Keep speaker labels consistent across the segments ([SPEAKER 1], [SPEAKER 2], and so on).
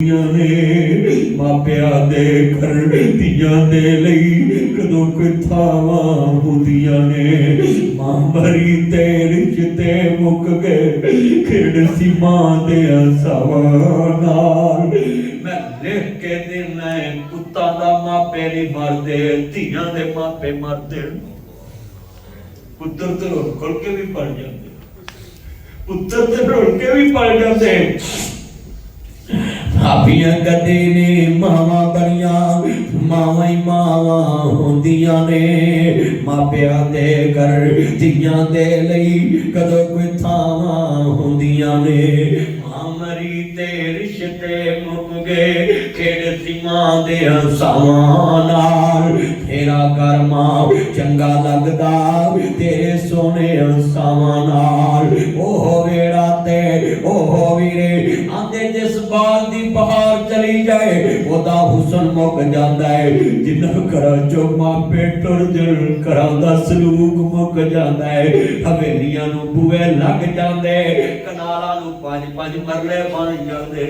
[SPEAKER 1] ने मापिया दे घर धीया दे लई कदों कोई थावां हुंदियां ने मां मरी ते रिश्ते मुक गए खेड़ सी मां दे सावां नाल मैं लिख के देना है पुत्तां दा मापे नहीं मरदे धीयां दे मापे मरदे पुत्तर ते रुल के भी पड़ जाते पुत्तर ते रुल के भी पड़ जाते भाभियां कदे ने मावां बनियां मावां ही मावां होंदियां ने मापिया दे घर धीयां दे लई कदों कोई थावां होंदियां ने मां मरी ते रिश्ते मुक गए खेड़ सी मां दे सावां नाल तेरा घर मां चंगा लगदा तेरे सोने सावां नाल ओह वेड़ा ते ओह वीरे आंदे जिस बाल दी बहार चली जाए ओदा हुसन मुक जांदा है जिन्ना घरां चों मापे टुर जण घरां दा सलूक मुक जांदा है हवेलियां नूं बूहे लग जांदे कनालां नूं पंज पंज मरले बन जांदे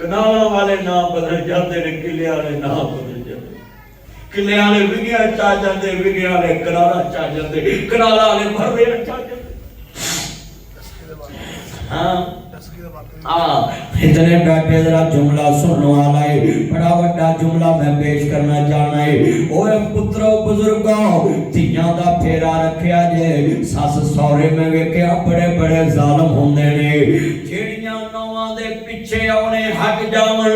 [SPEAKER 1] कनालां वाले ना बदल जांदे ने किले वाले ना बदल जांदे किले वाले विगिया चा जांदे विगिया वाले कनाला चा जांदे कनाला वाले मरले चा जांदे इतने बैठे जरा जुमला सुनने वाला है बड़ा बड़ा जुमला मैं पेश करना चाहना है ओए पुत्रो बुजुर्गों धीयां दा फेरा रखिया जे सस सौरे में वेखिया बड़े बड़े जालम होंदे ने जेड़ियां नौवां दे पिछे आउणे हट जावन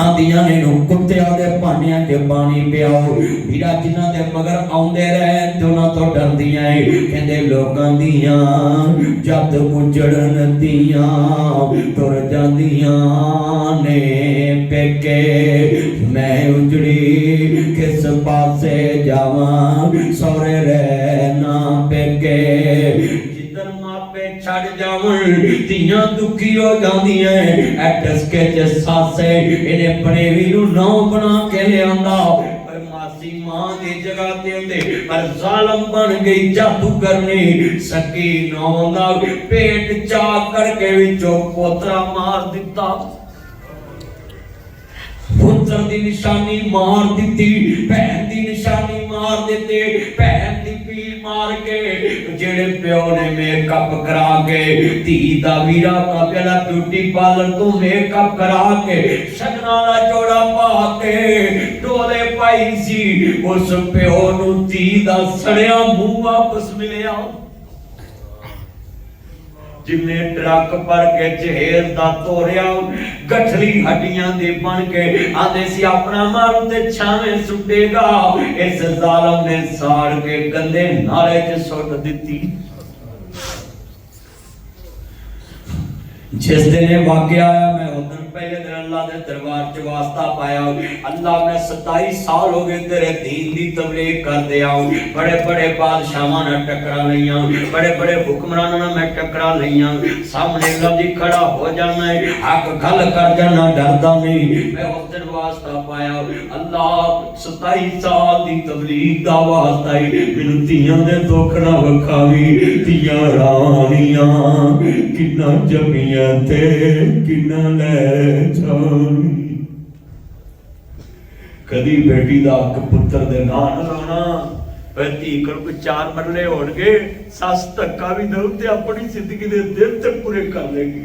[SPEAKER 1] आंदियां ने नु कुत्तियां दे भानियां च पानी पियाओ वीरा जिन्हां दे मगर आउंदे रहे ते उन्हां तो डरदियां है कहंदे लोकां दियां जद उजड़न दियां तुर जांदियां ने पेके मैं उजड़ी किस पासे जावां सौरे रहना पेके जिधर मापे छड़ जावन धीयां दुखी हो जांदियां एटस के च सासे इने पनेवी नूं नौ बना के लियांदा मासी मां दी जगह ते होंदे पर जालम बन गई जादू करनी सकी नौ दा पेट चा करके विचों पोतरा मार दिता पुत्र दी निशानी मार दिती भैन दी निशानी मार दिते भैन दी पी मार के जेड़े प्यो ने मेकअप करा के धी दा वीरा का पहला ब्यूटी पार्लर तो मेकअप करा के शगना दा जोड़ा पा के डोले पाई सी उस प्यो नु धी दा सड़िया मुंह वापस मिलिया जिन्ने ट्रक भर के जहेल दा तोरिया गठली हड्डियां दे बन के आंदे सी अपना मारू ते छावे सुटेगा इस जालम ने साड़ के गंदे नाले च सुट दिती जिस दिन वाकया आया मैं उधर पहले दिन अल्लाह दे दरबार च वास्ता पाया अल्लाह मैं 27 साल हो गए तेरे दीन दी तबलीग कर दे आऊं बड़े बड़े बादशाहां नाल टकरा लईयां बड़े बड़े हुक्मरानां नाल मैं टकरा लईयां सामने लफ्ज़ी खड़ा हो जाना है हक गल कर जाना डरदा नहीं मैं उस दिन वास्ता पाया अल्लाह 27 साल दी तबलीग दा वास्ता है मैनूं धीयां दे दुख ना वखावी धीयां राणियां किन्ना जमीयां ते किन्ना ले कदी बेटी दा हक पुत्र दे नां ना लाना धी कोल कोई 4 मरले होणगे सस धक्का भी दऊ ते अपनी जिंदगी दे दिन ते पूरे कर लेगी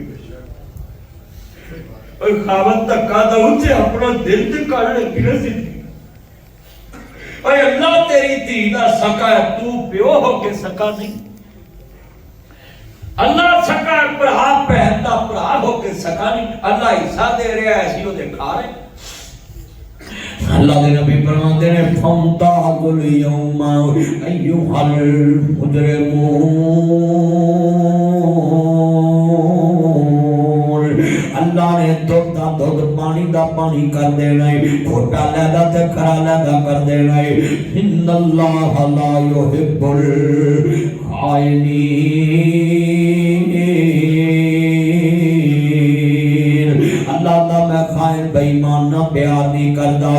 [SPEAKER 1] और खावत धक्का दऊ ते अपना दिल ते कर लेगी ना जिंदगी और अल्लाह तेरी धी दा सका तू प्यो हो के सका नहीं अल्लाह सका भरा भैन दा भरा हो के सका नहीं अल्लाह हिस्सा दे रहा है ऐसी ओदे खा रहे अल्लाह दे नबी फरमाते ने फमताजुल यौमा अय्युहल मुजरिमून अल्लाह ने दूध दा दूध पानी दा पानी कर देना है खोटा लैदा ते खरा लैदा कर देना है इन्नल्लाह ला युहिब्बुल खाइनीन अल्लाह दा मैं खाइन बेईमान ना प्यार नहीं करदा।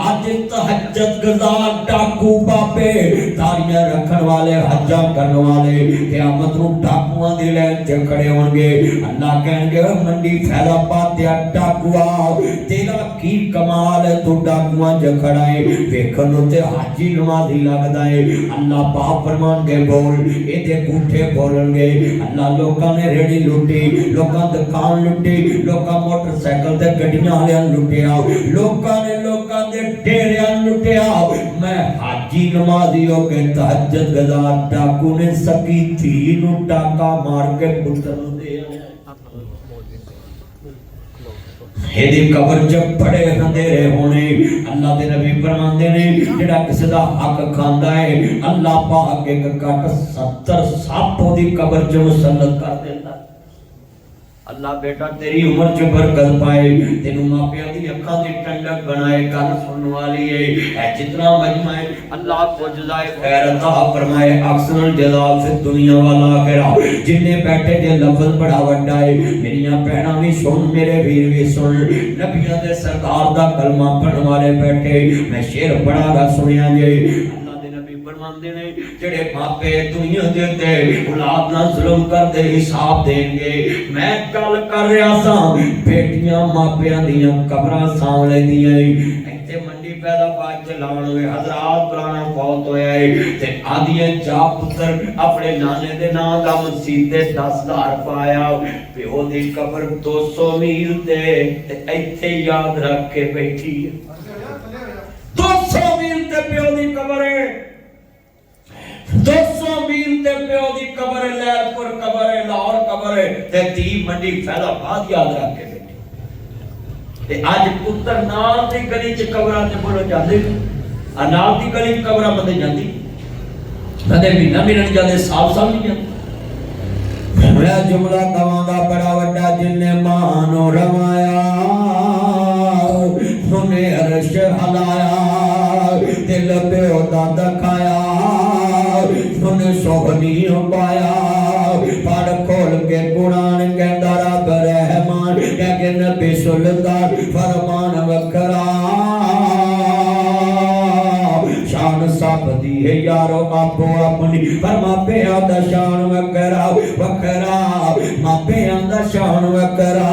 [SPEAKER 1] अज तहज्जुद गुज़ार डाकू बाबे तारियां रखन वाले हज्जां करन वाले क़यामत नूं डाकुआं दी लैन च खड़े होणगे। अल्लाह कहणगे मंडी फैज़ाबाद दे डाकुआ तेरा की कमाल है, तू डाकुआं च खड़ा है, वेखण नूं ते हाजी नमाज़ी लगदा है। अल्लाह पाक फरमाणगे बोल, इहदे गूठे बोलणगे। अल्लाह लोकां ने रेड़ी लुटी, लोकां दुकान लुटी, लोकां मोटरसाइकिल ते गड्डियां वालियां लुटिया, लोकां ने लोकां दे डेरियां लुटिया। मैं हाजी नमाज़ी हो के तहज्जुद गुज़ार डाकू ने सकी थी नूं टाका मार के पुत्र नूं दे एदी कबर च बड़े अंधेरे होने। अल्लाह दे नबी फरमांदे ने जेड़ा किसी दा हक खांदा है अल्लाह पाक एक कट 70 सप ओदी कबर च मुसल्लत कर देंदा। अल्लाह बेटा तेरी उम्र च बरकत पाए, तेनू मापियां दी अखां दी ठंडक बनाए। गल सुनने वाली है ऐ जितना मजमा है अल्लाह को जज़ाए खैर अता फरमाए। अक्सर जज़ा फिर दुनिया वाला आखिरा जिन्ने बैठे जे लफ्ज़ बड़ा वड्डा है। मेरियां भैणां भी सुन, मेरे वीर भी सुन, नबियां दे सरकार दा कलमा पढ़न वाले बैठे मैं शेर बड़ा दा सुनिया जे। फरमांदे ने जेड़े मापे दुनिया दे उत्ते औलाद नाल जुल्म करदे हिसाब देंगे। मैं गल कर रहा सा बेटियां मापियां दियां कबरां सांभ लैंदियां। इत्थे मंडी फैज़ाबाद च लाउण वे हज़रात पुराना फौत होया है ते आदियां जा पुत्र अपने नाने दे नां दा मसीह ते 10,000 पाया। प्यो दी कबर 200 मील ते इत्थे याद रख के बैठी है। 200 मील ते प्यो दी कबर है, 200 मील ते प्यो दी कबर है, लैलपुर कबर है, लाहौर कबर है ते धी मंडी फैज़ाबाद याद रख के बैठे। ते अज पुत्र नाल दी गली च कबरां ते बोलो जांदे, नाल दी गली कबरां बंदे जांदी, बंदे महीना मिलन जांदे, साल साल नहीं जांदे। मैं जुमला कवांगा बड़ा वड्डा जिन्ने मां नूं रवाया सुने अर्श हलाया, दिल प्यो दा दखाया सुने सोहनी पाया। पढ़ खोल के कुरान कहंदा रब रहमान के नबी सुल्तान फरमान वखरा शान सब दी है यारो आपो अपनी पर मापिया दा शान वखरा वखरा, मापिया दा शान वखरा।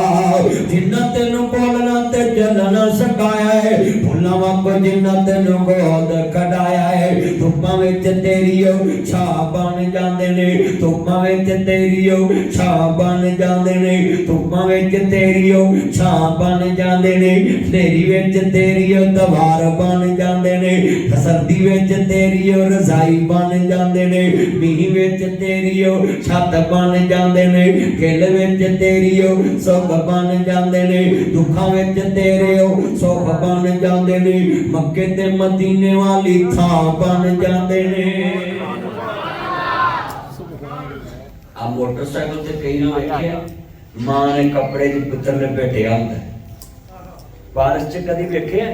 [SPEAKER 1] जिन्ना तेनू बोलना ते चलना सिखाया है, भुलना वाको जिन्ना तेनू गोद कढ़ाया है। धुप्पां विच तेरी छा बन जांदे ने, धुप्पां विच तेरी छा बन जांदे ने, धुप्पां विच तेरी छा बन जांदे ने, तेरी विच तेरी दवार बन जांदे ने, सर्दी विच तेरी रज़ाई बन जांदे ने, मींह विच तेरी छत बन जांदे ने, किल विच तेरी सुख बन जांदे ने, दुखां विच तेरे सुख बन जांदे ने, मक्के ते मदीने वाली थां बन जांदे ने। आ मोटरसाइकिल ते कई ना वेखिया मां ने कपड़े च पुत्र ने बैठिया हुंदा, बारिश च कदी वेखिया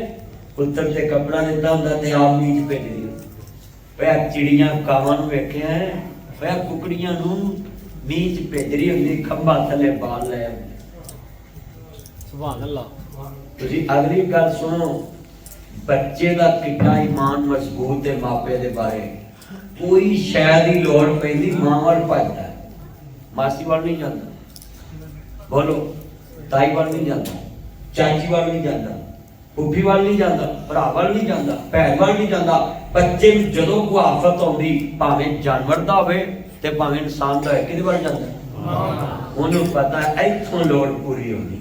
[SPEAKER 1] पुत्र ते कपड़ा दिता हुंदा ते आप मीच भेजदी। वह चिड़ियां कावां नूं वेखिया है, वह कुकड़ियां नूं मीच भेज रही हुंदी, खंभा थले बाल लै सुभान अल्लाह। तुसीं अगली गल सुनो, बच्चे दा कितना ईमान मजबूत है मापे दे बारे। कोई शय दी लोड़ पैंदी मां वल भजदा, मासी वल नहीं जांदा, बोलो ताई वल नहीं जांदा, चाची वल नहीं जांदा, फुफी वल नहीं जांदा, भरा वल नहीं जांदा, भैन वल नहीं जांदा। बच्चे नूं जदों कोई आफत आउंदी भावें जानवर दा होवे ते भावें इंसान दा होवे, किहदे वल जांदा? ओनूं पता इत्थों लोड़ पूरी होनी।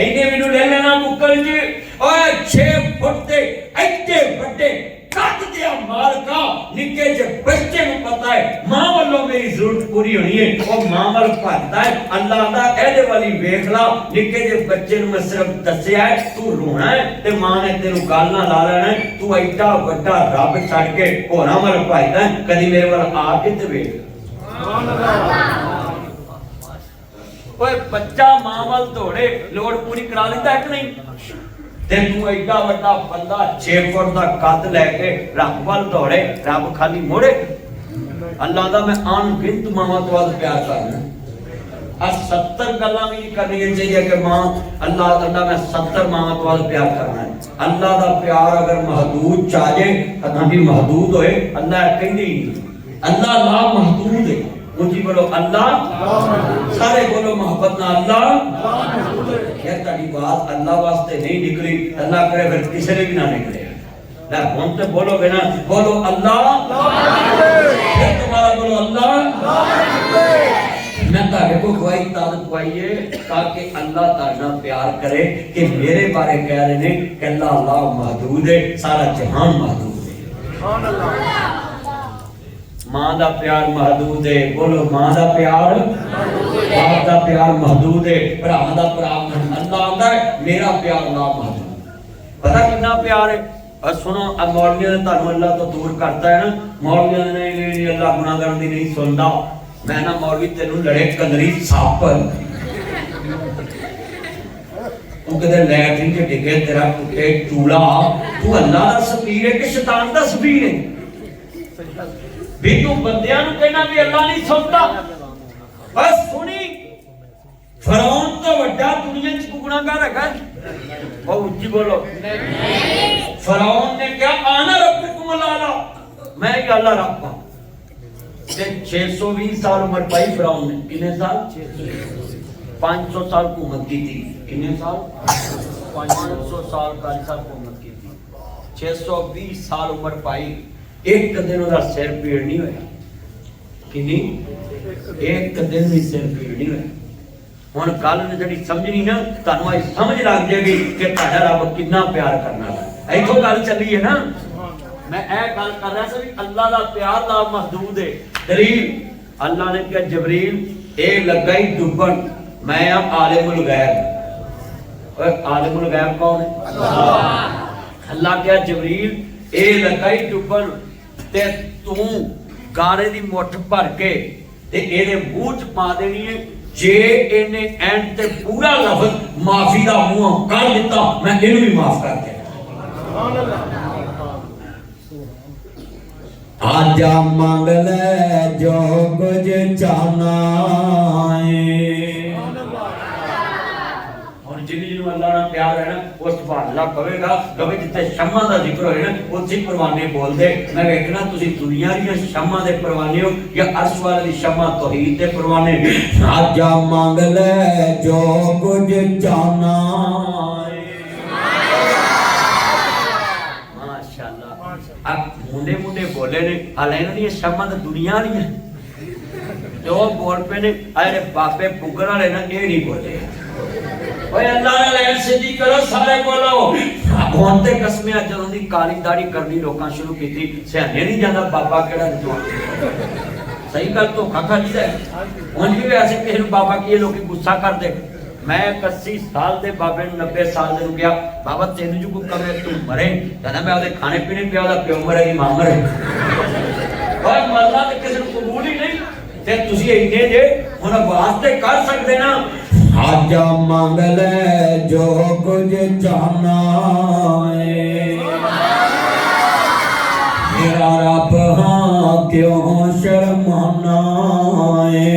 [SPEAKER 1] इन्हें मैनू ले लेना मुकल जी, ओए 6 फुट दे इत्ते बड़े कद दिया मालका निक्के जे बच्चे नूं पता है मां वालों मेरी जरूरत पूरी होनी है, और मां वाल भरदा है। अल्लाह दा एदे वाली वेख ला, निक्के जे बच्चे नूं मैं सिर्फ दस्सिया है तू रोना है ते मां ने तेनू गल ना ला लेना है, तू एडा वड्डा रब छड़ के होरां वाल भजदा है, कदी मेरे वाल आ के ते वेख। सुभान अल्लाह। ओए बच्चा मां वाल दौड़े लोड़ पूरी करा लेता है कि नहीं? ते तू एडा वड्डा बंदा 6 फुट दा कद लेके रब वाल दौड़े, रब खाली मोड़े? अल्लाह दा मैं अनगिनत मावां तो वध प्यार करना। 70 गल्लां भी नहीं करनी चाहिए कि मां अल्लाह अल्लाह मैं 70 मां तो वाल प्यार करना है। अल्लाह का प्यार अगर महदूद च आ जाए अल्लाह भी महदूद होए अल्लाह कहंदे ही नहीं अल्लाह ला महदूद है। ऊंची बोलो अल्लाह सारे बोलो मोहब्बत ना अल्लाह यार ताड़ी बात अल्लाह वास्ते नहीं निकली अल्लाह करे फिर किसी ने भी ना निकले ना हम तो बोलोगे ना बोलो अल्लाह फिर तुम्हारा बोलो अल्लाह मैं तारे को गवाही ताकत पाइए ताकि अल्लाह ताना प्यार करे कि मेरे बारे कह रहे ने कि अल्लाह अल्लाह महदूद है सारा जहान महदूद है। सुभान अल्लाह मां दा प्यार महदूद है बोलो मां दा प्यार बाप दा प्यार महदूद है भरा दा प्यार अल्लाह आंदा है मेरा प्यार ना महदूद पता कितना प्यार है। और सुनो अब मौलवियों ने तानु अल्लाह तो दूर करता है ना मौलवियों ने नहीं अल्लाह गुनाहगारों दी नहीं सुनदा मैं ना मौलवी तेनू लड़े कंदरी सप तू कदे लैटरिन च डिगे तेरा कुत्ते चूड़ा तू अल्लाह दा सफीर है कि शैतान दा सफीर है भी तू बंदियां नू कहना भी अल्लाह नहीं सुनता। बस सुनी फरौन तो बड़ा दुनिया च गुनाहगार है ओ ऊंची बोलो नहीं फरौन ने क्या आना रब्बुकुम अल्लाह मैं ही अल्लाह रब हूं 620 साल उम्र पाई फिरौन ने कितने साल 500 साल हुकूमत की थी कितने साल 500 साल का हुकूमत की थी 620 साल उम्र पाई एक दिन उसका सिर पीड़ नहीं होया किन्नी एक दिन भी सिर पीड़ नहीं होया। हुण गल जिहड़ी समझनी ना तुहानू अज समझ लग जाएगी कि तुहाडा रब कितना प्यार करना है। इथों गल चली है ना मैं ए गल कर रहा था भी अल्लाह दा प्यार ला महदूद है। दलील अल्लाह ने कहा जबरील ए लगा ही डुबन मैं आलिमुल गैब और आलिमुल गैब कौन है अल्लाह। अल्लाह क्या जबरील ए लगा ही डुबन ते तू गारे दी मुठ भर के ते एदे मुंह च पा देनी है जे इन्ने एंड ते पूरा लफ्ज माफी दा मुंह कर दिता मैं इहनू भी माफ कर दे। सुभान अल्लाह आजा मांग ले जो कुछ चाहना है और जिन्हें अल्लाह ना प्यार है ना वो सुभान अल्लाह कहेगा कभी जिथे शम्मा दा जिक्र होए ना उथे परवाने बोल दे मैं देखना तुसी दुनिया दी शम्मा दे परवाने हो या अर्श वाले दी शम्मा तौहीद दे परवाने। आजा मांग ले जो कुछ चाहना अब मुंडे मुंडे बोले ने हाले इन्हां दी शम्मा ते दुनिया नहीं है जो बोल पे ने अरे बाबे पुगण वाले ना ये नहीं बोले ओए अल्लाह ने लैन सीधी करो सारे बोलो हुण ते कसमिया जदों दी काली दाढ़ी करनी लोकां शुरू कीती सियाने नहीं जांदा बाबा केड़ा सही गल तो खाखा जी है हुण भी ऐसे किसे बाबा की लोग गुस्सा कर दे मैं 80 साल दे बाबे 90 साल दे गया बाबा तेन जो कोई कहे तू मरे कहना मैं ओदे खाने पीने पिया ओदा प्यो मरे की मां मरे और मरना ते किसी को कबूल ही नहीं ते तुसी इन्ने जे हुण वास्ते कर सकदे ना। आजा मांग ले जो कुछ चाहना है मेरा रब हां क्यों शर्माना है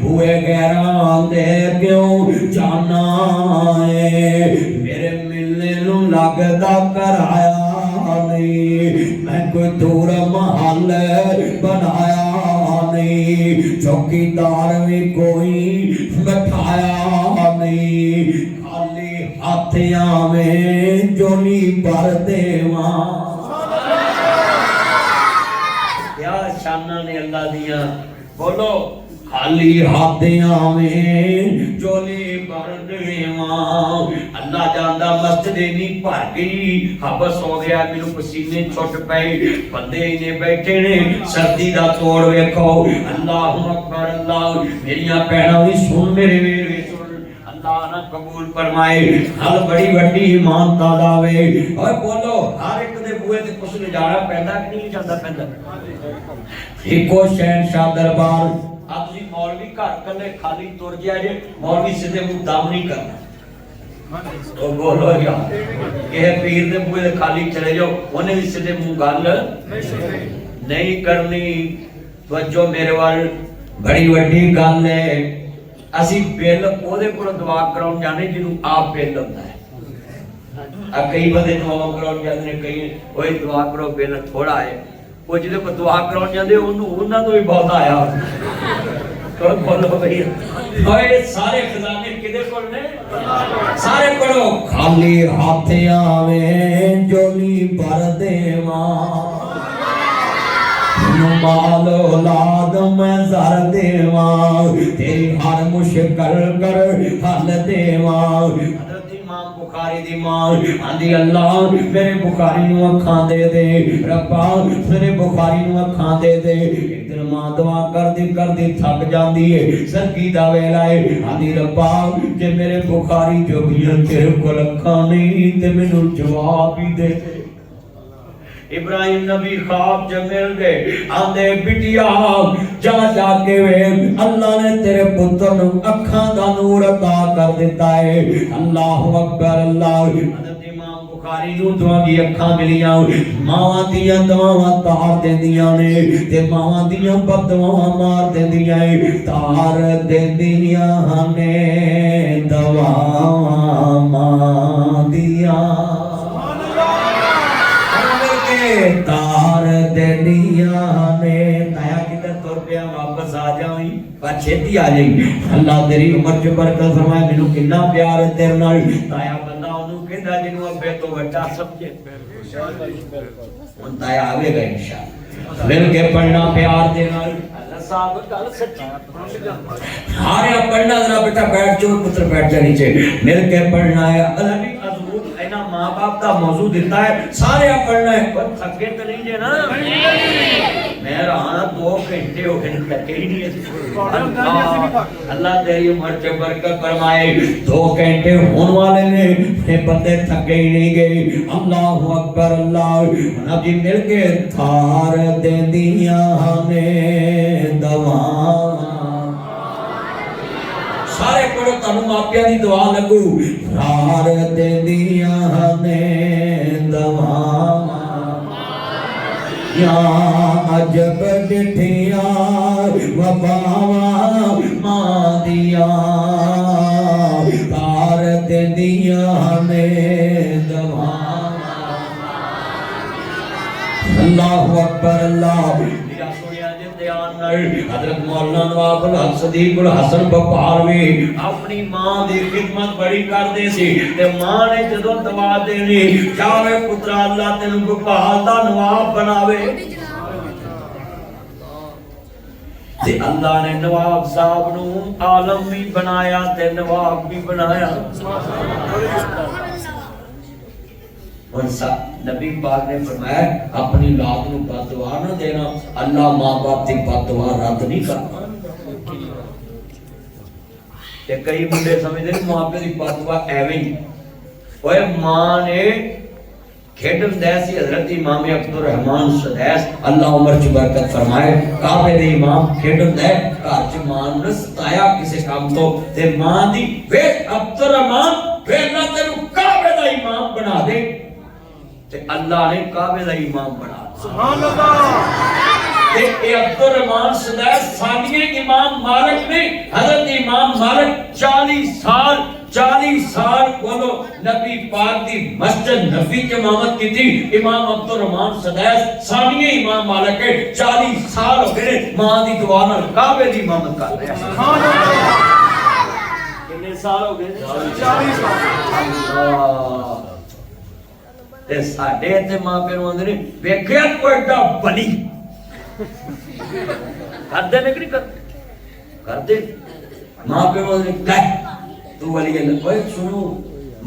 [SPEAKER 1] हुए गैरां दे क्यों जाना है मेरे मिलने नू लगदा कराया नहीं मैं कोई दूर महल बनाया नहीं चौकीदार भी कोई बैठाया नहीं खाली हाथिया में जोनी भर देवा क्या शाना ने अल्लाह दिया बोलो खाली हाथिया में जोली भर देवा। अल्लाह जानदा मस्जिद नहीं भर गई हबस हो गया मेनू पसीने छुट पे बंदे इने बैठे ने सर्दी दा तोड़ वेखो अल्लाहु अकबर अल्लाह मेरियां भैणां भी सुन मेरे वीर भी सुन अल्लाह ना कबूल फरमाए हल बड़ी वड्डी इमानता लावे और बोलो हर एक दे बूहे ते कुछ ले जाना पैंदा कि नहीं जांदा पैंदा इको शहनशाह दरबार अब जी मौलवी घर कले खाली तुर गया जे मौलवी सीधे मुंह दम नहीं करना तो बोलो यार के पीर दे बूहे खाली चले जाओ उन्हें भी सीधे मुंह गल नहीं करनी तवज्जो मेरे वाल बड़ी वड्डी गल है ਅਸੀਂ ਬਿੱਲ ਉਹਦੇ ਕੋਲ ਦਵਾ ਕਰਾਉਣ ਜਾਣੇ ਜਿਹਨੂੰ ਆਪ ਬਿੱਲ ਹੁੰਦਾ ਹੈ। ਆ ਕਈ ਬੰਦੇ ਦਵਾ ਕਰਾਉਣ ਜਾਂਦੇ ਨੇ, ਕਈ ਉਹ ਦਵਾ ਕਰੋ ਬਿੱਲ ਥੋੜਾ ਹੈ, ਉਹ ਜਿਹਦੇ ਕੋਲ ਦਵਾ ਕਰਾਉਣ ਜਾਂਦੇ ਉਹਨੂੰ ਉਹਨਾਂ ਤੋਂ ਵੀ ਬਹੁਤ ਆਇਆ। ਕੋਲ ਬੋਲੋ ਭਈ ਓਏ ਸਾਰੇ ਖਜ਼ਾਨੇ ਕਿਹਦੇ ਕੋਲ ਨੇ? ਸਾਰੇ ਕੋਲੋਂ। ਖਾਲੀ ਹੱਥ ਆਵੇਂ ਜੋਲੀ ਭਰ ਦੇਵਾਂ, माल औलाद मैं जर देवा, तेरी हर मुश्किल कर हल देवा। हज़रत इमाम बुखारी दी मां आंदी अल्लाह मेरे बुखारी नूं अखां दे दे, रब्बा मेरे बुखारी नूं अखां दे दे। एक दिन मां दुआ करदी थक जांदी है, सर्दी दा वेला है, आंदी रब्बा जे मेरे बुखारी जो भी तेरे कोल अखां नहीं ते मैनूं जवाब ही दे। इब्राहिम नबी ख्वाब जब मिल गए, आंदे बिटिया जा जाके वे अल्लाह ने तेरे पुत्र नूं अखां दा नूर अता कर दिता है। अल्लाहु अकबर अल्लाह। हज़रत इमाम बुखारी नूं दुआ दी अखां मिलियां, मावां दियां दवावां तार देंदियां ने ते मावां दियां बददुआवां मार देंदियां ने, तार देंदियां ने दवावां मां दियां तार देनिया ने। ताया किधर तुर पिया, वापस आ जाई पर छेती आ जाई। अल्लाह तेरी उम्र च बरकत फरमाए, मैनू कितना प्यार है तेरे नाल। ताया बंदा ओनू कहंदा जिन्नू अब्बे तो वड्डा समझे। हुण ताया आवेगा इंशाअल्लाह, मिल के पढ़ना प्यार दे नाल। अल्लाह साहब गल सच्ची हारे पढ़ना। जरा बेटा बैठ जाओ, पुत्र बैठ जा नीचे, मिल के पढ़ना है। अल्लाह भी ना मां बाप का मौजू देता है, सारे पढ़ना है, पर थके तो नहीं जे ना। मैं रहा 2 घंटे हो गए थके ही नहीं। अल्लाह तेरी उम्र च बरकत फरमाए। 2 घंटे होने वाले ने ते बंदे थके ही नहीं गए। अल्लाहु अकबर अल्लाह। नबी मिल के थार देंदियां ने दवा। सारे पढ़ो तनु मापिया दी दुआ लगू। थार देंदियां ने दवा या अजब डिठिया वबावा मां दिया, तार देंदियां ने दवा। अल्लाहु अकबर अल्लाह। हज़रत मौलाना नवाब हक सदीक उल हसन बपालवी अपनी मां दी खिदमत बड़ी करदे सी ते मां ने जदों दवा देनी, चाहे पुत्रा अल्लाह तेनू गोपाल दा नवाब बनावे। ते अल्लाह ने नवाब साहब नू आलम भी बनाया ते नवाब भी बनाया। नबी पाक ने फरमाया अपनी औलाद नूं बददुआ ना देना, अल्लाह मां बाप दी बददुआ रद्द नहीं करता। ते कई मुंडे समझदे ने मां प्यो दी बददुआ एवें ही। ओए मां ने खेडन दे सी हजरत इमाम अब्दुल रहमान सदैस अल्लाह उम्र च बरकत फरमाए। काबे दे इमाम खेडन दे घर च मां नूं सताया किसे काम तो ते मां दी वे अब्दुल रहमान वे अल्लाह तेनू काबे दा इमाम बना दे। अल्लाह ने काबे दा इमाम बना। सुभान अल्लाह। ते ए अब्दुल रहमान सदैस सानिए इमाम मालिक ने हजरत इमाम मालिक 40 साल बोलो नबी पाक दी मस्जिद नबी इमामत की थी। इमाम अब्दुल रहमान सदैस सानिए इमाम मालिक है। 40 साल हो गए मां दी दुआ नाल काबे दी इमामत कर रहे हैं। सुभान अल्लाह। कितने साल हो गए? 40 साल। ते साडे ते मां प्यो नूं आंदे ने वेखिया कोई एडा बली करदे ने कि नहीं करदे। मां प्यो आंदे कह तू वाली गल ओए सुनो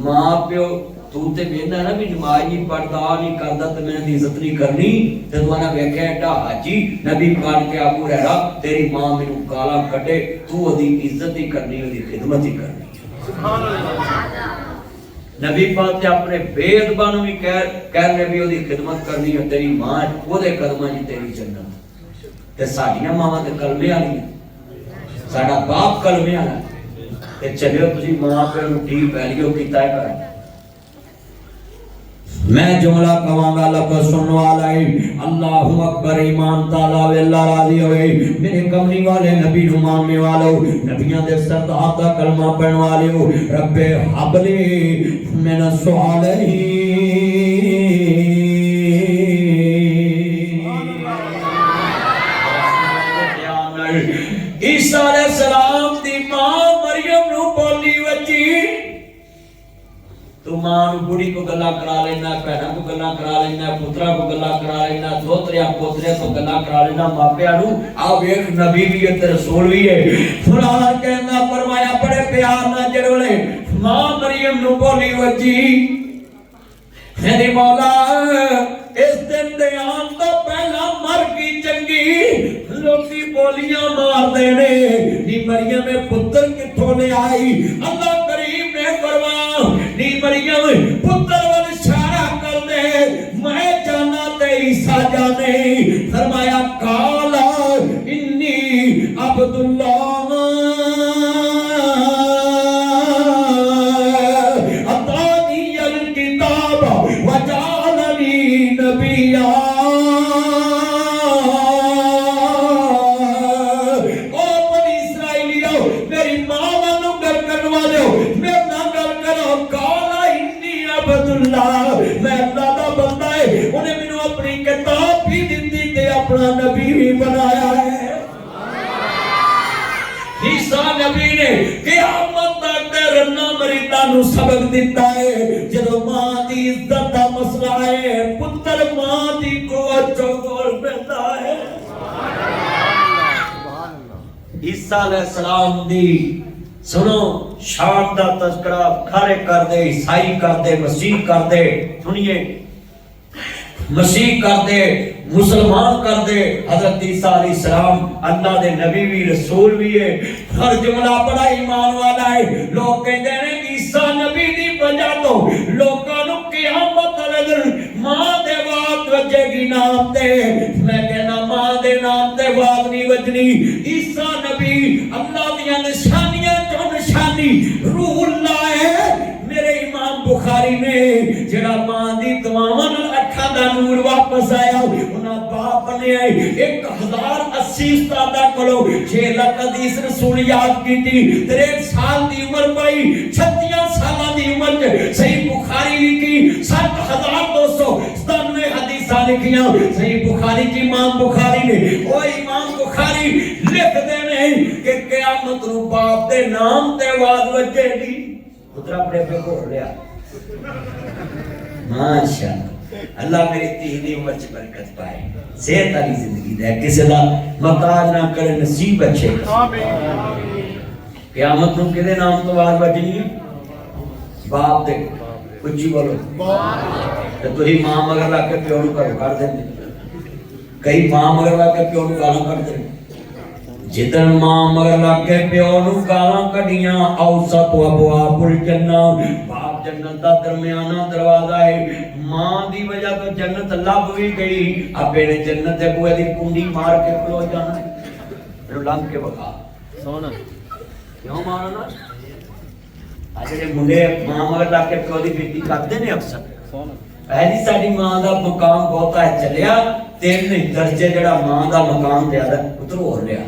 [SPEAKER 1] मां प्यो तू ते वेंदा ना भी नमाज नहीं पढ़दा नहीं करदा ते मैंने इज्जत नहीं करनी ते तू ना वेखिया एडा हाजी नबी पाक के अबू हुरैरा तेरी मां मेनू गालां कटे तू ओदी इज्जत ही करनी ओदी खिदमत ही करनी। सुभान अल्लाह। नबी पाक ने अपने बेअदबा नूं भी कहने भी ओदी खिदमत करनी है। तेरी मां ओदे कदमां 'च तेरी जन्नत। ते साडीआं मावां ते कलमे वालियां, साडा बाप कलमे वाला ते चलियो तुसीं मां प्यो नूं ठीक पै लियो कीता है कर। मैं जुमला कवांगा लफ्ज़ सुनने वाला है अल्लाहु अकबर ईमान ताला अल्लाह राजी होए मेरे कमली वाले नबी नु मानने वालों नबियां दे सरदार दा कलमा पढ़ने वाले हो रब्बे हबली मिन सालिहीन ईसा अलैहिस्सलाम दी मां मरियम नु बोली वजी तू मां बुढ़ी को गला करा लेना भैणा को गला करा लेना पुत्रा को गला करा लेना दोतरिया पोतरे को गला करा लेना मापिया नु आ वेख नबी भी है ते रसूल भी है फुलाना कहना फरमाया बड़े प्यार ना जड़ोले मां मरियम नु बोली वजी मेरे मौला इस दिन दे आन तो पहला मर की चंगी लोकी बोलियां मार देने नी मरियम में पुत्र किथों ले आई अल्लाह करीम ने फरमाया नी मरियम पुत्र वाल इशारा कर दे मैं जाना ते ईसा जाने फरमाया काला इन्नी अब्दुल्लाह अतानी अल किताब वजालनी नबिया मैं अल्लाह दा बंदा है उन्हें मैनू अपनी किताब भी दी ते अपना नबी भी बनाया है ईसा नबी ने क़यामत तक दे रन्ना मरीदा नु सबक दिता है जदों मां दी इज्जत दा मसला है पुत्र मां दी कोच चोर पैंदा है ईसा अलैहिस्सलाम दी सुनो शान दा तस्करा खारे कर दे ईसाई कर दे मसीह कर दे सुनिए मसीह कर दे मुसलमान कर दे हजरत ईसा अलैहिस्सलाम अल्लाह दे नबी भी रसूल भी है हर जुमला बड़ा ईमान वाला है लोग कहते हैं ईसा नबी दी वजह तो लोकां नु क़यामत वाले दिन मां दे बात वजेगी नाम ते मैं कहना मां दे नाम ते बात नहीं वजनी ईसा नबी अल्लाह दी निशानियां चो निशानी रूहुल्लाह है मेरे इमाम बुखारी ने जेड़ा मां दी दुआवां नाल अखां दा नूर वापस आया उन्हां बाप बने 1080 उस्तादा कोलों 6 लाख हदीस रसूल याद कीती 63 साल दी उम्र पाई 36 सालां दी उम्र च सही बुखारी लिखी 7297 हदीसां लिखियां सही बुखारी च इमाम बुखारी ने ओ इमाम बुखारी लिखदे ने कि क़यामत नूं बाप दे नाम ते आवाज वजेगी पुत्र अपने पे घोड़ लिया माशाअल्लाह अल्लाह मेरी धी दी उम्र च बरकत पाए सेहत वाली जिंदगी दे किसे दा मताज ना करे नसीब अच्छे आमीन क़यामत नूं किदे नाम तो आवाज वजनी है बाप दे ਉੱਚੀ बोलो ते तुही मां मगर ला के प्यो नूं घर कर देंदे कई मां मगर ला के प्यो नूं गालां कढदे जिदन मां मगर ला के प्यो नूं गालां कढियां औसत अबवाबुल जन्नत बाप जन्नत दा दरमियाना दरवाजा है मां दी वजह तो जन्नत लब भी गई अबे ने जन्नत दे बुए दी कुंडी मार के खलो जाना मेनू लंघ के बखा सोना क्यों मारना अजे मुंडे मां मगर ला के प्यो दी बेटी करदे ने अक्सर पहली साडी मां दा मकाम बहुता है चलिया तीन दर्जे जेड़ा मां दा मकाम ज्यादा उतर हो लिया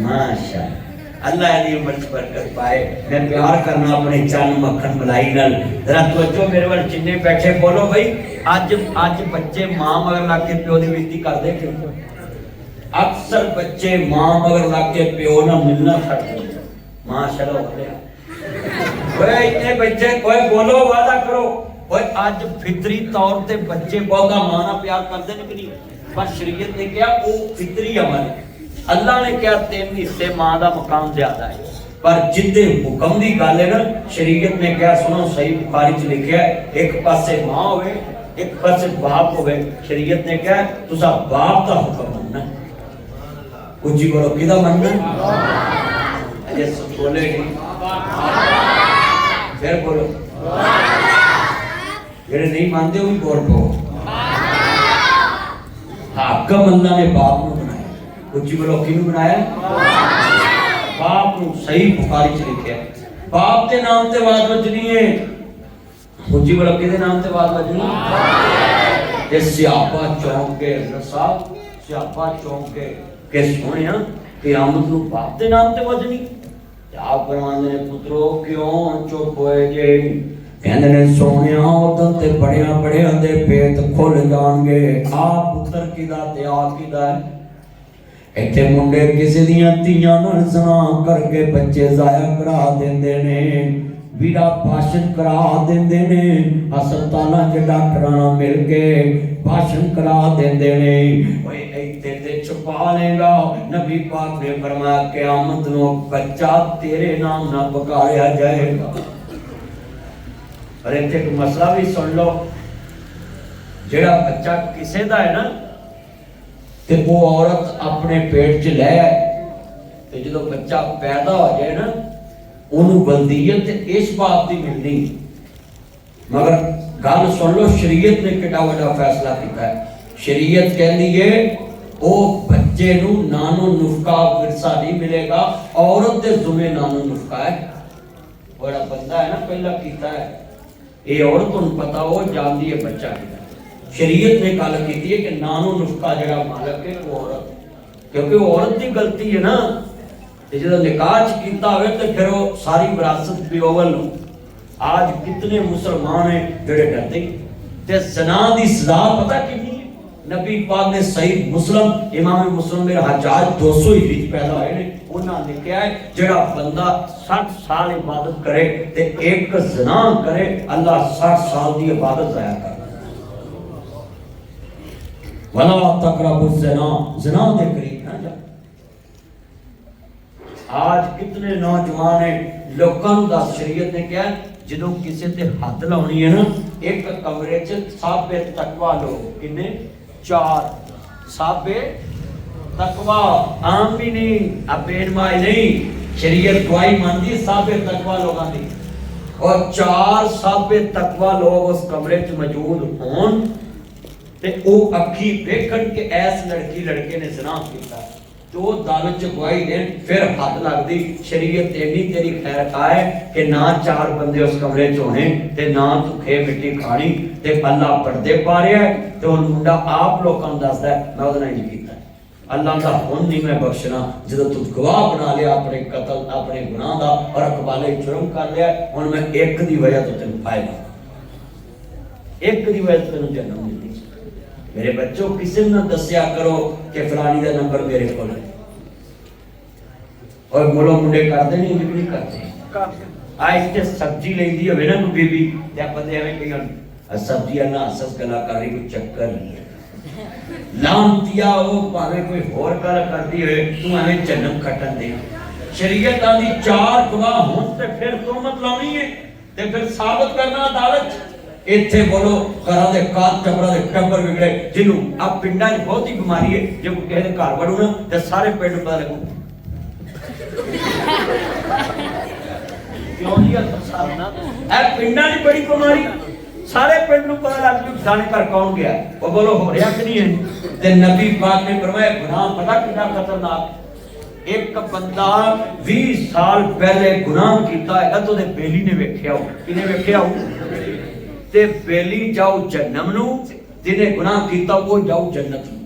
[SPEAKER 1] माशाअल्लाह अल्लाह दी उम्र च बरकत पाए मैं प्यार करना अपने चन मक्खन मलाई नाल जरा तवज्जो मेरे वाल जिन्ने बैठे बोलो भाई आज बच्चे मां मगर ला के प्यो दी बेटी करदे क्यों अक्सर बच्चे मां मगर ला के प्यो ना मिलना छड्ड दे माशाअल्लाह हो गया ओए इतने बच्चे कोई बोलो वादा करो ओए आज फितरी तौर ते बच्चे बहुता मां नाल प्यार करदे ने कि नहीं पर शरीयत ने कहा वो फितरी अमल है अल्लाह ने कहा 3 हिस्से मां दा मकाम ज्यादा है पर जिद्दे हुक्म दी गल है ना शरीयत ने कहा सुनो सही बुखारी च लिखा है एक पासे मां होवे एक पासे बाप होवे शरीयत ने कहा तुसा बाप दा हुक्म मनना कुछ बोलो किदा मनना अजे बोले नहीं फिर बोलो जेड़े नहीं मानते वो भी बोल पो हाकम अल्लाह ने बाप को बनाया कुछ बोलो किनु बनाया बाप को सही बुखारी च लिखा बाप के नाम ते आवाज वजनी है ਉੱਚੀ ਬੋਲੋ, ਕਿਹਦੇ ਨਾਮ ਤੇ ਆਵਾਜ਼ ਵੱਜਣੀ? ਤੇ ਸਿਆਪਾ ਚੌਂਕ ਕੇ ਸਾਹਿਬ, ਸਿਆਪਾ ਚੌਂਕ ਕੇ ਸੋਹਣਿਆ ਕਿਆਮਤ ਨੂੰ ਬਾਪ ਦੇ ਨਾਮ ਤੇ ਵੱਜਣੀ। ਤੇ ਆਪ ਫਰਮਾਉਂਦੇ ਨੇ ਪੁੱਤਰੋ ਕਿਉਂ ਚੁੱਪ ਹੋਏ ਜੇ? ਕਹਿੰਦੇ ਨੇ ਸੋਹਣਿਆ ਉਦੋਂ ਤੇ ਬੜਿਆਂ ਦੇ ਪੇਟ ਖੁੱਲ ਜਾਣਗੇ। ਆਪ ਪੁੱਤਰ ਕਿਦਾ ਤੇ ਆਪ ਕਿਦਾ ਹੈ? ਇੱਥੇ ਮੁੰਡੇ ਕਿਸੇ ਦੀਆਂ ਧੀਆਂ ਨਾਲ ਜ਼ਨਾ ਕਰਕੇ ਬੱਚੇ ਜ਼ਾਇਆ ਕਰਾ ਦਿੰਦੇ ਨੇ, ਵੀਰਾ ਭਾਸ਼ਣ ਕਰਾ ਦਿੰਦੇ ਨੇ, ਹਸਪਤਾਲਾਂ 'ਚ ਡਾਕਟਰਾਂ ਨਾਲ ਮਿਲ ਕੇ ਭਾਸ਼ਣ ਕਰਾ ਦਿੰਦੇ ਨੇ। ਓਏ ਇੱਥੇ ਤੇ ਛੁਪਾ ਲੇਗਾ। ਨਬੀ ਪਾਕ ਨੇ ਫਰਮਾਇਆ ਕਿਆਮਤ ਨੂੰ ਬੱਚਾ ਤੇਰੇ ਨਾਮ ਨਾਲ ਪੁਕਾਰਿਆ ਜਾਏਗਾ। ਪਰ ਇੱਥੇ ਇੱਕ ਮਸਲਾ ਵੀ ਸੁਣ ਲਓ, ਜਿਹੜਾ ਬੱਚਾ ਕਿਸੇ ਦਾ ਹੈ ਨਾ ਤੇ ਉਹ ਔਰਤ ਆਪਣੇ ਪੇਟ 'ਚ ਲੈ ਆਏ ਤੇ ਜਦੋਂ ਬੱਚਾ ਪੈਦਾ ਹੋ ਜਾਏ ਨਾ ਉਹਨੂੰ ਬਲਦੀਅਤ ਇਸ ਬਾਤ ਦੀ ਮਿਲਣੀ। ਮਗਰ ਗੱਲ ਸੁਣ ਲਓ, ਸ਼ਰੀਅਤ ਨੇ ਕਿੰਨਾ ਵੱਡਾ ਫੈਸਲਾ ਕੀਤਾ ਹੈ। ਸ਼ਰੀਅਤ ਕਹਿੰਦੀ ਹੈ ਉਹ ਬੱਚੇ ਨੂੰ ਨਾਨੋ ਨੁਫਕਾ ਵਿਰਸਾ ਨਹੀਂ ਮਿਲੇਗਾ, ਔਰਤ ਦੇ ਜ਼ੁਮੇ ਨਾਨੋ ਨੁਫਕਾ ਹੈ। ਉਹ ਜਿਹੜਾ ਬੰਦਾ ਹੈ ਨਾ ਪਹਿਲਾਂ ਕੀਤਾ ਹੈ, ਇਹ ਔਰਤ ਨੂੰ ਪਤਾ ਉਹ ਜਾਣਦੀ ਹੈ ਬੱਚਾ ਕਿਹਦਾ। ਸ਼ਰੀਅਤ ਨੇ ਗੱਲ ਕੀਤੀ ਹੈ ਕਿ ਨਾਨੋ ਨੁਫਕਾ ਜਿਹੜਾ ਮਾਲਕ ਹੈ ਉਹ ਔਰਤ, ਕਿਉਂਕਿ ਉਹ ਔਰਤ ਦੀ ਗਲਤੀ ਹੈ ਨਾ। ਤੇ ਜਦੋਂ ਨਿਕਾਹ ਕੀਤਾ ਹੋਵੇ ਤੇ ਫਿਰ ਉਹ ਸਾਰੀ ਵਿਰਾਸਤ ਪਿਓਵਲ ਨੂੰ। आज कितने मुसलमान हैं ਜਿਹੜੇ ਡਰਦੇ ਤੇ ਜ਼ਨਾ ਦੀ ਸਜ਼ਾ ਪਤਾ ਕਿੰਨੀ ਹੈ? ਨਬੀ ਪਾਕ ਨੇ ਸਹੀ ਮੁਸਲਮ ਇਮਾਮ ਮੁਸਲਮ ਮੇਰਾ ਹਜਾਜ 200 ਹਿਜਰੀ ਚ ਪੈਦਾ ਹੋਏ ਨੇ, ਉਹਨਾਂ ਨੇ ਕਿਹਾ ਹੈ ਜਿਹੜਾ ਬੰਦਾ 60 ਸਾਲ ਇਬਾਦਤ करे ਤੇ ਇੱਕ ਜ਼ਨਾ करे अल्लाह 60 साल ਦੀ इबादत ਜ਼ਾਇਆ ਕਰ। वला तकरबु ज़िना, ज़िना के करीब ना जा। आज कितने नौजवान है लोगों का शरीयत ने क्या ਜਦੋਂ ਕਿਸੇ ਤੇ ਹੱਦ ਲਾਉਣੀ ਹੈ ਨਾ, ਇੱਕ ਕਮਰੇ 'ਚ ਸਾਬੇ ਤਕਵਾ ਲੋ। ਕਿੰਨੇ? 4 ਸਾਬੇ ਤਕਵਾ। ਆਮ ਵੀ ਨਹੀਂ, ਅਬੇਨਮਾਈ ਨਹੀਂ, ਸ਼ਰੀਅਤ ਗਵਾਹੀ ਮੰਨਦੀ ਸਾਬੇ ਤਕਵਾ ਲੋਕਾਂ ਦੀ। और 4 ਸਾਬੇ ਤਕਵਾ ਲੋਕ ਉਸ ਕਮਰੇ 'ਚ ਮੌਜੂਦ ਹੋਣ ਤੇ ਉਹ ਅੱਖੀ ਵੇਖਣ ਕਿ ਐਸ ਲੜਕੇ ਨੇ ਜ਼ਨਾ ਕੀਤਾ तो दालत च गवाही देन, फिर हद लगती। शरीयत एनी तेरी खैर खा है कि ना 4 बंदे उस कमरे च होने ते ना भुखे मिट्टी खानी ते अल्लाह पर्दे पा रहा है ते हुण मुंडा आप लोगों को दसदा है मैं उहदे नाल इंज कीता। अल्लाह दा हुण नहीं मैं बख्शना। जदों तू गवाह बना लिया अपने कतल अपने गुनाह दा और अकबाले जुर्म कर लिया, हुण मैं एक दी वजह तो तैनूं पाएगा, एक दी वजह तो तैनूं जन्म मिलदी। मेरे बच्चों किसी ने दस्या करो कि फलानी का नंबर मेरे को है। और बोलो मुंडे करते नहीं करते। आज ते सब्जी लेंदी होवे ना कोई बीबी ते आप बंदे एवें कहीं सब्जी अल्लाह हसस कलाकारी को चक्कर नहीं लांतिया वो भावे कोई होर गल करदी होए तू एवें जन्म खटन दे। शरीयत आंदी 4 गवाह होण ते फिर तोहमत लाउणी है ते फिर साबित करना अदालत। इत्थे बोलो घरां दे कात टबरां दे टब्बर विगड़े जिन्नू आ पिंडां 'च बहुत ही बीमारी है। जे कोई किसी दे घर वड़ू ना ते सारे पिंड पता लगू क्यों जी साहब ना ए पिंडां 'च बड़ी बीमारी सारे पिंड नू पता लग जू जाने कर कौन गया। वो बोलो हो रहा कि नहीं है? ते नबी पाक ने फरमाया गुनाह पता कितना खतरनाक। एक बंदा 20 साल पहले गुनाह कीता है तो दे बेली ने वेख्या हो। किने वेख्या हो? ते बेली जाओ जन्नम नू, जिन्हें गुनाह कीता वो जाओ जन्नत नू।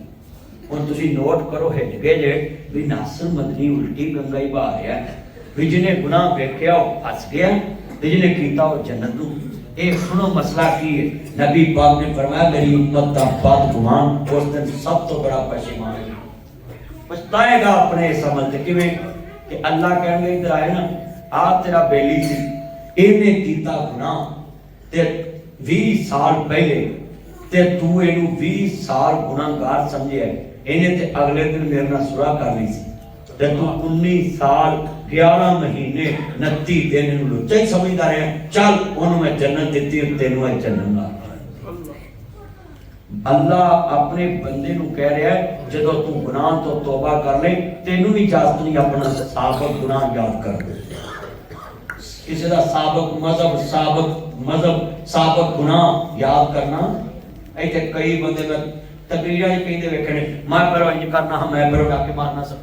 [SPEAKER 1] हुण तुसीं नोट करो हिट गए जे भी नासर मदनी उल्टी गंगा ही बहा रहा है भी जिन्हें गुनाह वेख्या हो फस गया ते जिन्हें कीता हो जन्नत नू। ये सुनो मसला की है। नबी पाक ने फरमाया मेरी उम्मत दा बदगुमान उस दिन सब तो बड़ा पशेमान है, पछताएगा अपने इस अमल ते। किवें कि अल्लाह कहेंगे इधर आए ना आ तेरा बेली सी इहने कीता गुनाह ते 20 साल पहले ते तू इहनू 20 साल गुनाहगार समझिया, इहने ते अगले दिन मेरे नाल सुलह कर ली सी ते तू 19 साल 11 महीने 29 दिन इहनू लुच्चा ही समझदा रहा। चल ओनू मैं जन्नत दित्ती तेनू है जन्नत दा। अल्लाह अपने बंदे नू कह रहा है जदों तू गुनाह तो तौबा कर ले तेनू भी इजाजत नहीं अपना साबिक गुनाह याद कर दे। किसी का साबिक साबिक गुनाह याद करना। इतने कई बंदे मैं तकरीर कहते वेखे ने मैं पर इंज करना हाँ मैं पर डाके मारना सब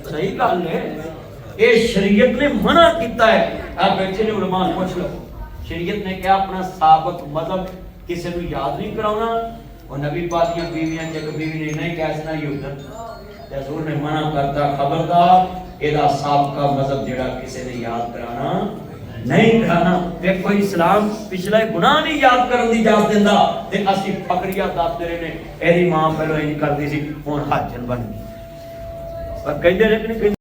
[SPEAKER 1] सही गल है। ये शरीयत ने मना किया है। आप बैठे ने उलमा पूछ लो शरीयत ने क्या अपना साबित मजहब किसी को याद नहीं कराना। और नबी पाक की बीवियां जग बीवी ने नहीं कहना ही उधर हजूर ने मना करता खबरदार एदा साबका मजहब जेड़ा किसी ने याद कराना नहीं कराना। देखो इस्लाम पिछला गुनाह नहीं याद करने की इजाजत देता ते असि फकरिया दसते रहे ने एदी मां पहले इंज करदी सी हुण हाजन बन गई पर कहंदे ने कि